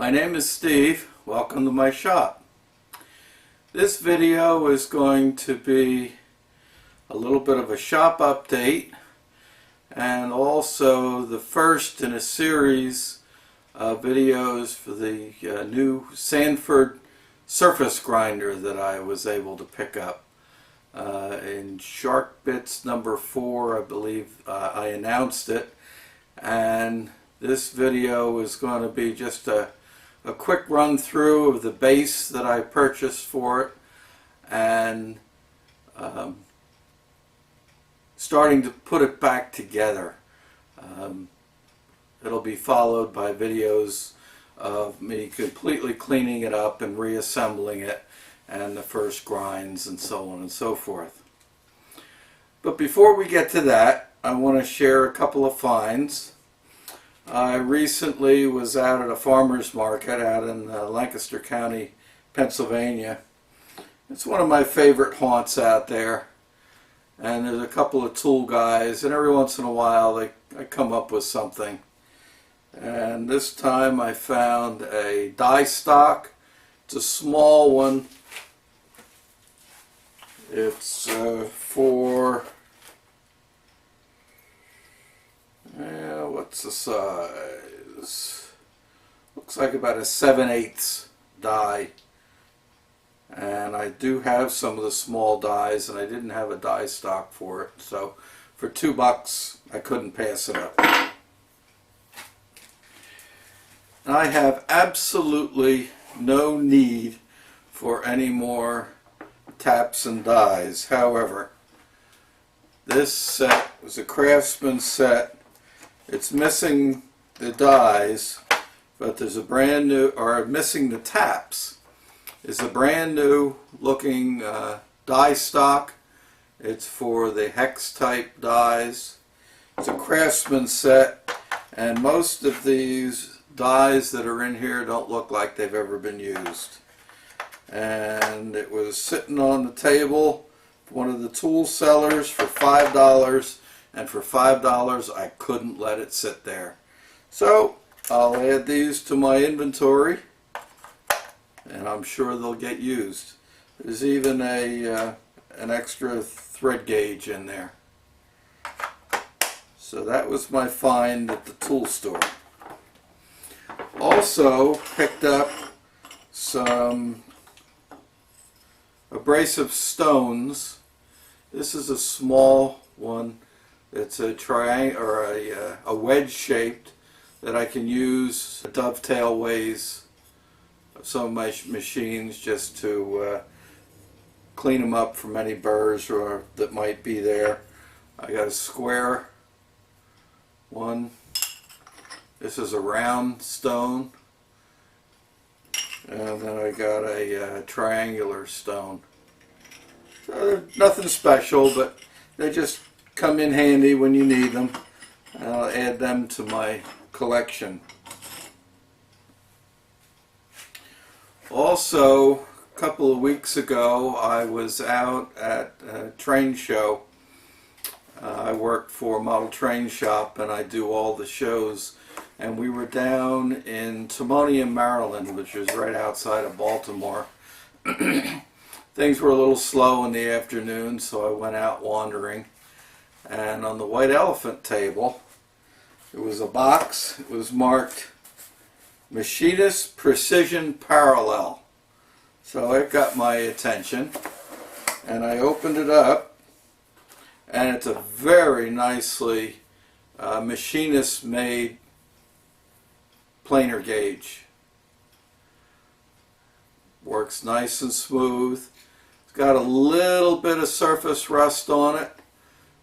My name is Steve. Welcome to my shop. This video is going to be a little bit of a shop update and also the first in a series of videos for the new Sanford surface grinder that I was able to pick up. In Shark Bits number 4, I believe I announced it, and this video is going to be just a quick run through of the base that I purchased for it and starting to put it back together. It'll be followed by videos of me completely cleaning it up and reassembling it and the first grinds and so on and so forth. But before we get to that, I want to share a couple of finds. I recently was out at a farmer's market out in Lancaster County, Pennsylvania. It's one of my favorite haunts out there. And there's a couple of tool guys, and every once in a while I come up with something. And this time I found a die stock. It's a small one. It's for, what's the size? Looks like about a 7/8 die. And I do have some of the small dies, and I didn't have a die stock for it. So for $2 I couldn't pass it up. And I have absolutely no need for any more taps and dies. However, this set was a Craftsman set. It's missing the dies, but there's a brand new, or missing the taps. It's a brand new looking die stock. It's for the hex type dies. It's a Craftsman set, and most of these dies that are in here don't look like they've ever been used. And it was sitting on the table, one of the tool sellers, for $5, and for $5 I couldn't let it sit there. So I'll add these to my inventory, and I'm sure they'll get used. There's even an extra thread gauge in there. So that was my find at the tool store. Also picked up some Abrasive Stones. This is a small one. It's a triangle, or a wedge shaped, that I can use dovetail ways of some of my machines just to clean them up from any burrs or that might be there. I got a square one. This is a round stone. And then I got a triangular stone. So nothing special, but they just come in handy when you need them. I'll add them to my collection. Also, a couple of weeks ago, I was out at a train show. I work for a model train shop, and I do all the shows. And we were down in Timonium, Maryland, which is right outside of Baltimore. Things were a little slow in the afternoon, so I went out wandering. And on the white elephant table, there was a box. It was marked Machinist Precision Parallel. So it got my attention, and I opened it up, and it's a very nicely machinist made planer gauge. Works nice and smooth. It's got a little bit of surface rust on it,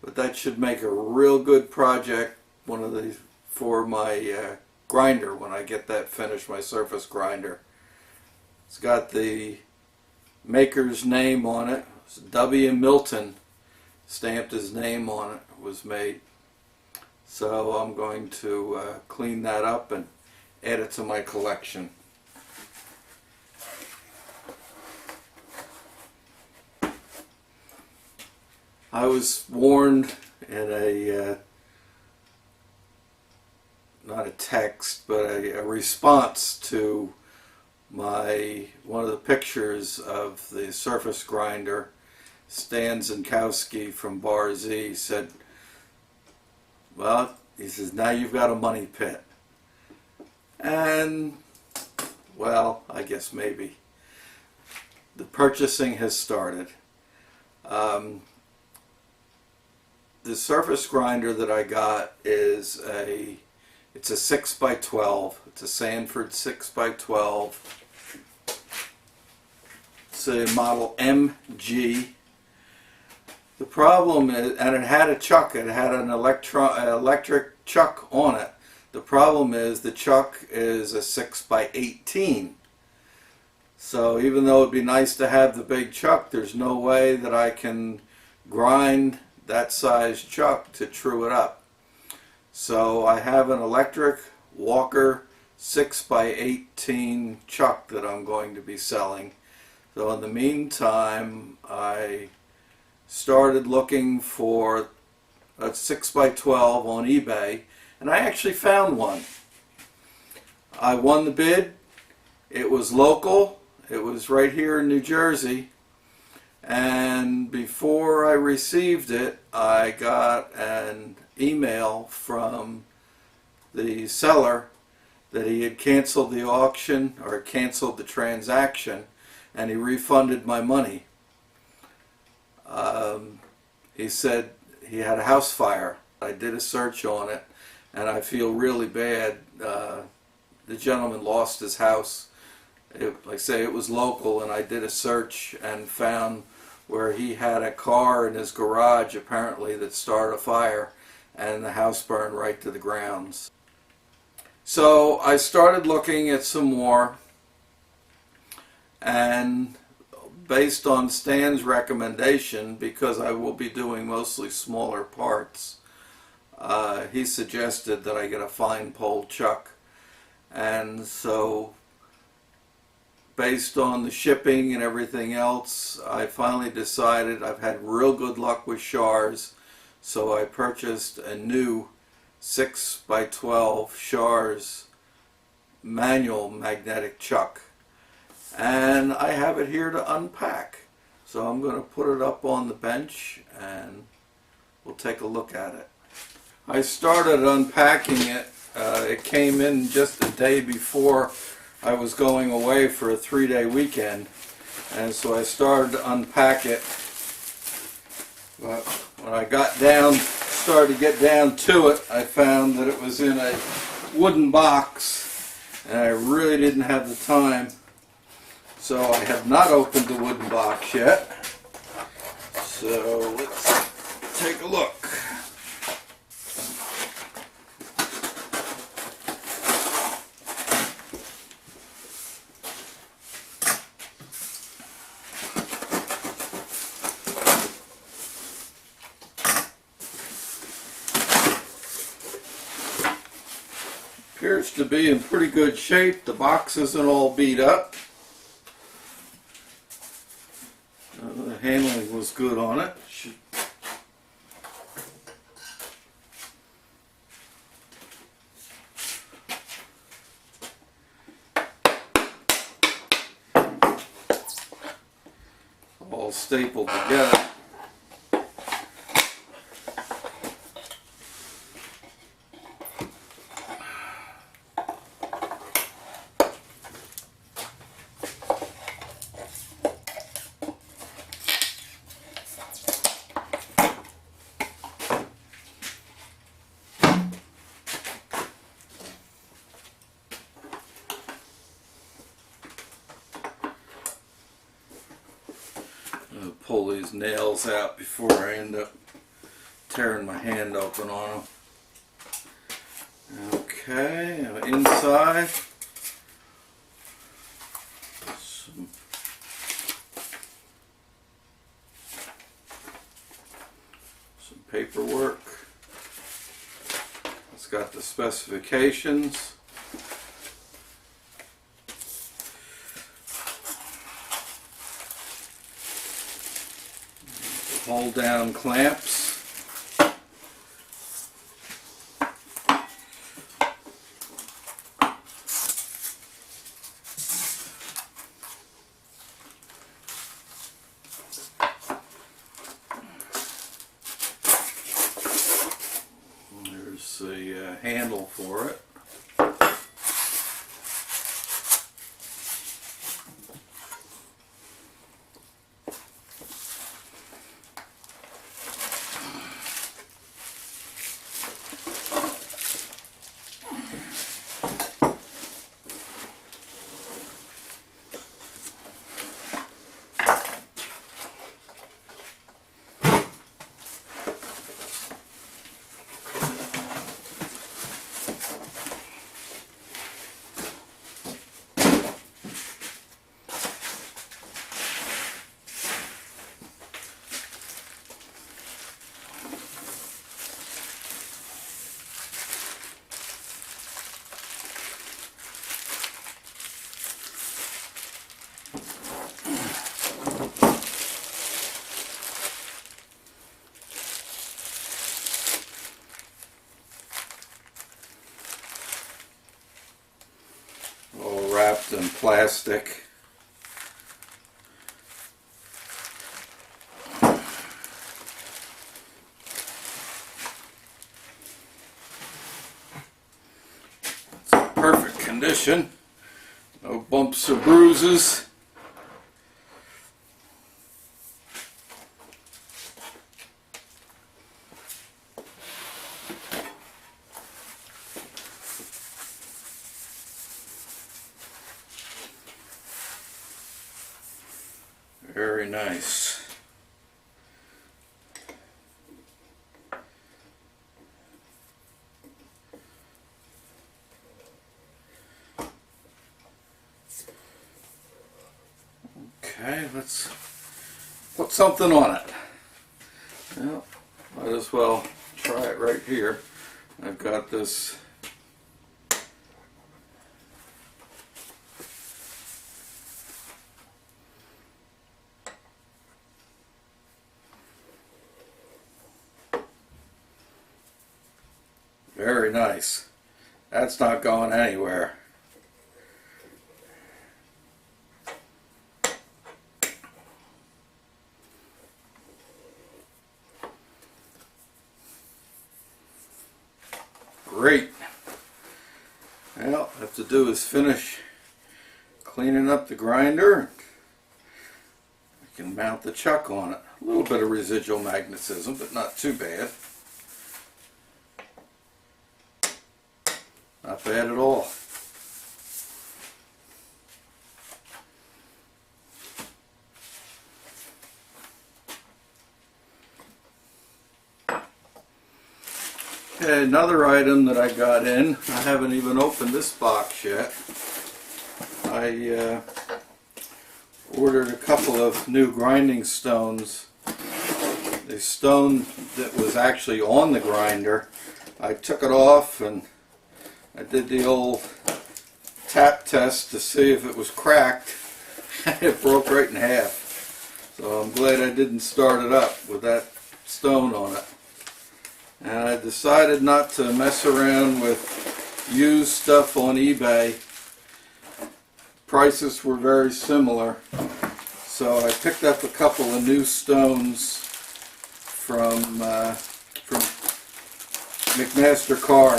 but that should make a real good project, one of these, for my grinder when I get that finished, my surface grinder. It's got the maker's name on it. It's W. Milton stamped his name on it. It was made. So I'm going to clean that up and add it to my collection. I was warned in not a text, but a response to one of the pictures of the surface grinder. Stan Zinkowski from Bar Z said, well, he says, now you've got a money pit. And, well, I guess maybe. The purchasing has started. The surface grinder that I got is it's a 6x12. It's a Sanford 6x12. It's a model MG. The problem is, and it had a chuck, it had an electric chuck on it. The problem is the chuck is a 6x18. So even though it'd be nice to have the big chuck, there's no way that I can grind that size chuck to true it up. So I have an electric Walker 6x18 chuck that I'm going to be selling. So in the meantime, I started looking for a 6x12 on eBay, and I actually found one. I won the bid. It was local. It was right here in New Jersey. And before I received it, I got an email from the seller that he had canceled the auction, or canceled the transaction, and he refunded my money. He said he had a house fire. I did a search on it, and I feel really bad. The gentleman lost his house. Like I say, it was local, and I did a search and found where he had a car in his garage apparently that started a fire, and the house burned right to the grounds. So I started looking at some more, and based on Stan's recommendation, because I will be doing mostly smaller parts, he suggested that I get a fine pole chuck. And so based on the shipping and everything else, I finally decided, I've had real good luck with Shars, so I purchased a new 6x12 Shars manual magnetic chuck. And I have it here to unpack. So I'm going to put it up on the bench and we'll take a look at it. I started unpacking it. It came in just a day before I was going away for a 3-day weekend. And so I started to unpack it. But when I started to get down to it, I found that it was in a wooden box, and I really didn't have the time. So I have not opened the wooden box yet. So let's take a look. Appears to be in pretty good shape. The box isn't all beat up. The handling was good on it. All stapled together. Pull these nails out before I end up tearing my hand open on them. Okay, inside some paperwork. It's got the specifications. Hold down clamps. the handle for it. All wrapped in plastic. It's in perfect condition. No bumps or bruises. Very nice. Okay, let's put something on it. Well, might as well try it right here. I've got this very nice. That's not going anywhere. Great. Well, all I have to do is finish cleaning up the grinder. I can mount the chuck on it. A little bit of residual magnetism, but not too bad. Not bad at all. Okay, another item that I got in, I haven't even opened this box yet. I ordered a couple of new grinding stones. The stone that was actually on the grinder, I took it off and I did the old tap test to see if it was cracked. It broke right in half. So I'm glad I didn't start it up with that stone on it. And I decided not to mess around with used stuff on eBay. Prices were very similar. So I picked up a couple of new stones from McMaster Car.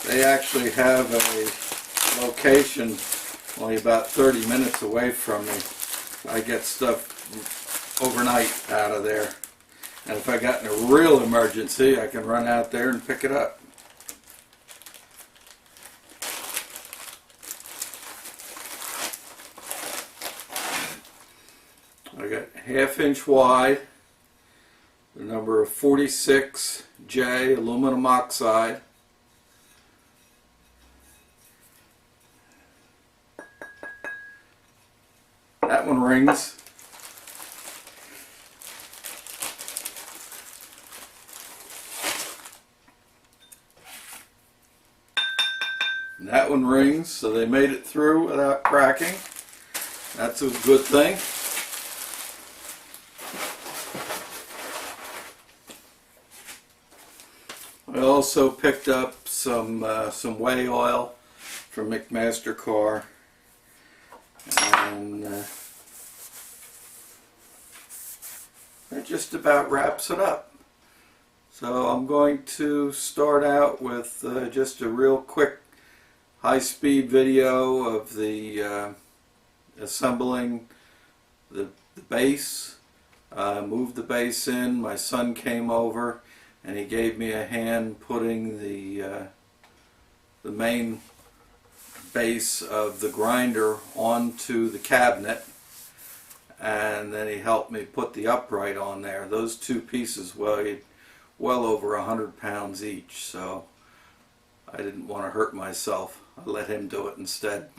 They actually have a location only about 30 minutes away from me. I get stuff overnight out of there. And if I got in a real emergency, I can run out there and pick it up. I got 1/2 inch wide, the number 46J aluminum oxide. That one rings. And that one rings, so they made it through without cracking. That's a good thing. I also picked up some whey oil from McMaster Car, and that just about wraps it up. So I'm going to start out with just a real quick high-speed video of the assembling the base. Moved the base in. My son came over and he gave me a hand putting the main base of the grinder onto the cabinet, and then he helped me put the upright on there. Those two pieces weighed well over 100 pounds each, so I didn't want to hurt myself. I let him do it instead.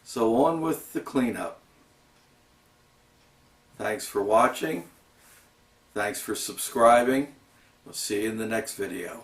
So on with the cleanup. Thanks for watching. Thanks for subscribing. We'll see you in the next video.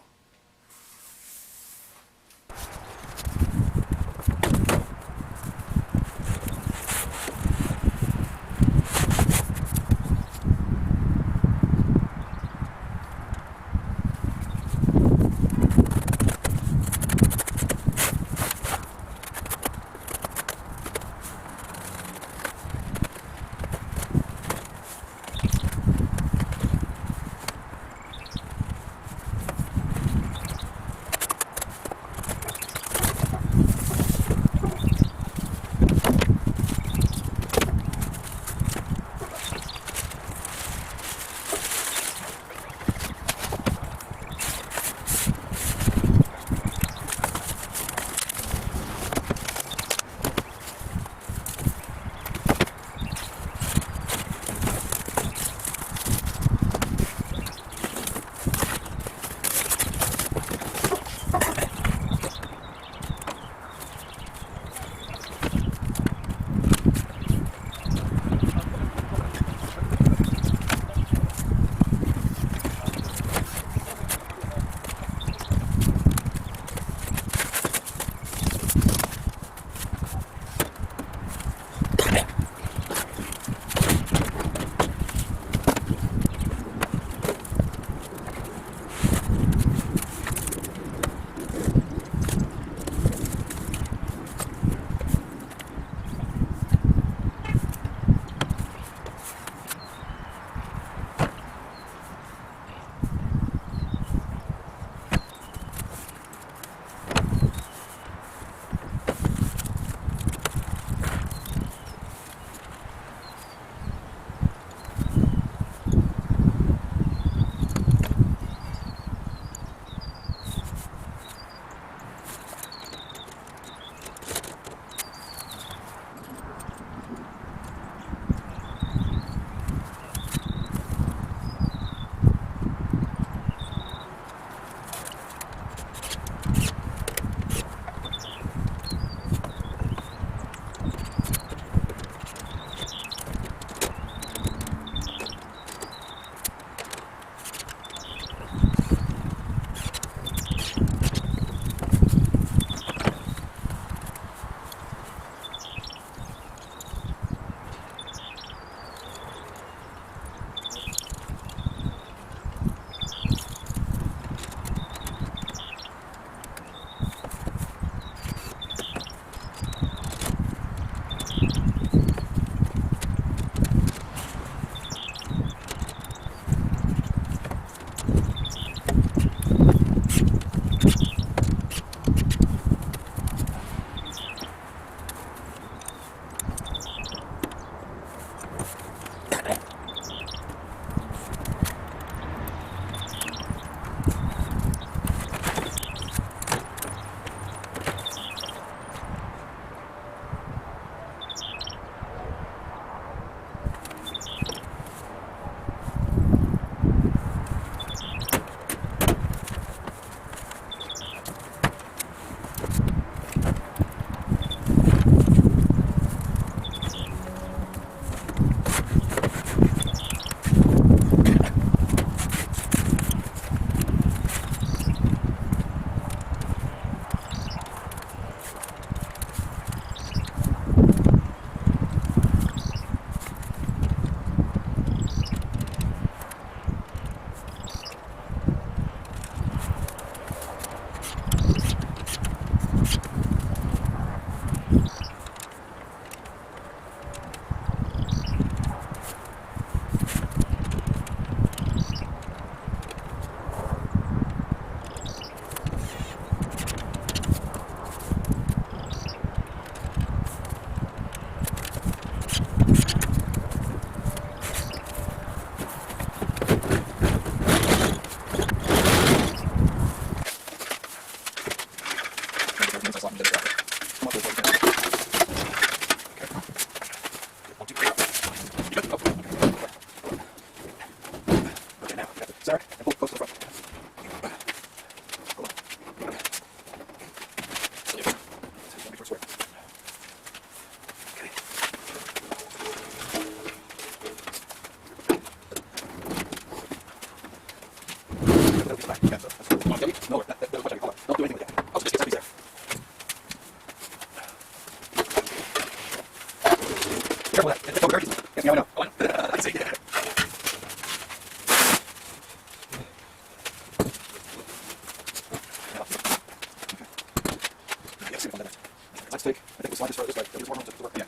Let's take, I think the slide is start this way. There's more room to work. Yeah.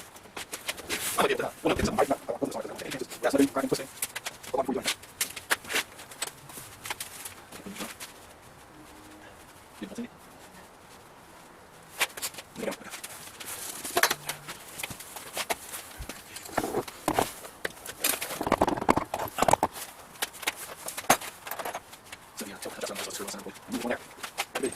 I might be able to, one of the things, I might not put this on because I just gaslighting, grinding, twisting. How long were you doing that? You continue? Yeah. So yeah, that's on the screw on center. Move one there. Ready?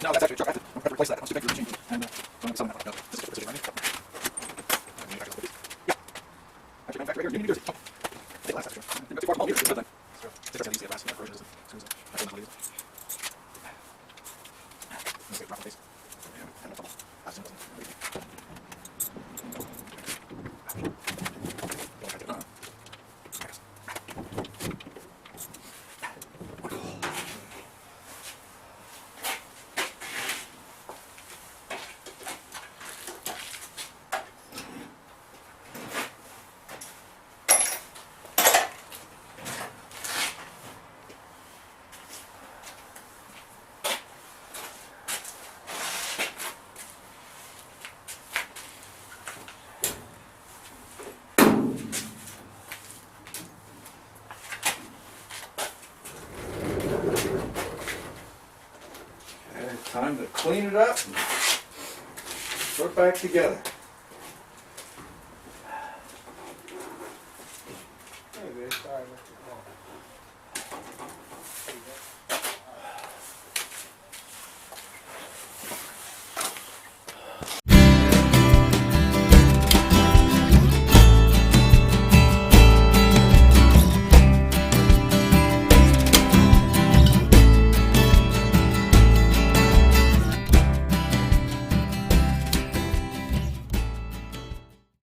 No, that's actually a truck. I have to replace that. I'm too big to change it. And don't sell that one. No, this is for right? Yeah. Actually, manufacturer right here in New Jersey. Oh. They last actually. They've got too far from home here. So then, it's easy to last in that version. As soon as I don't know what it is. Okay, drop face. Yeah, and no trouble. As soon as Time to clean it up and put it back together. Hey, sorry.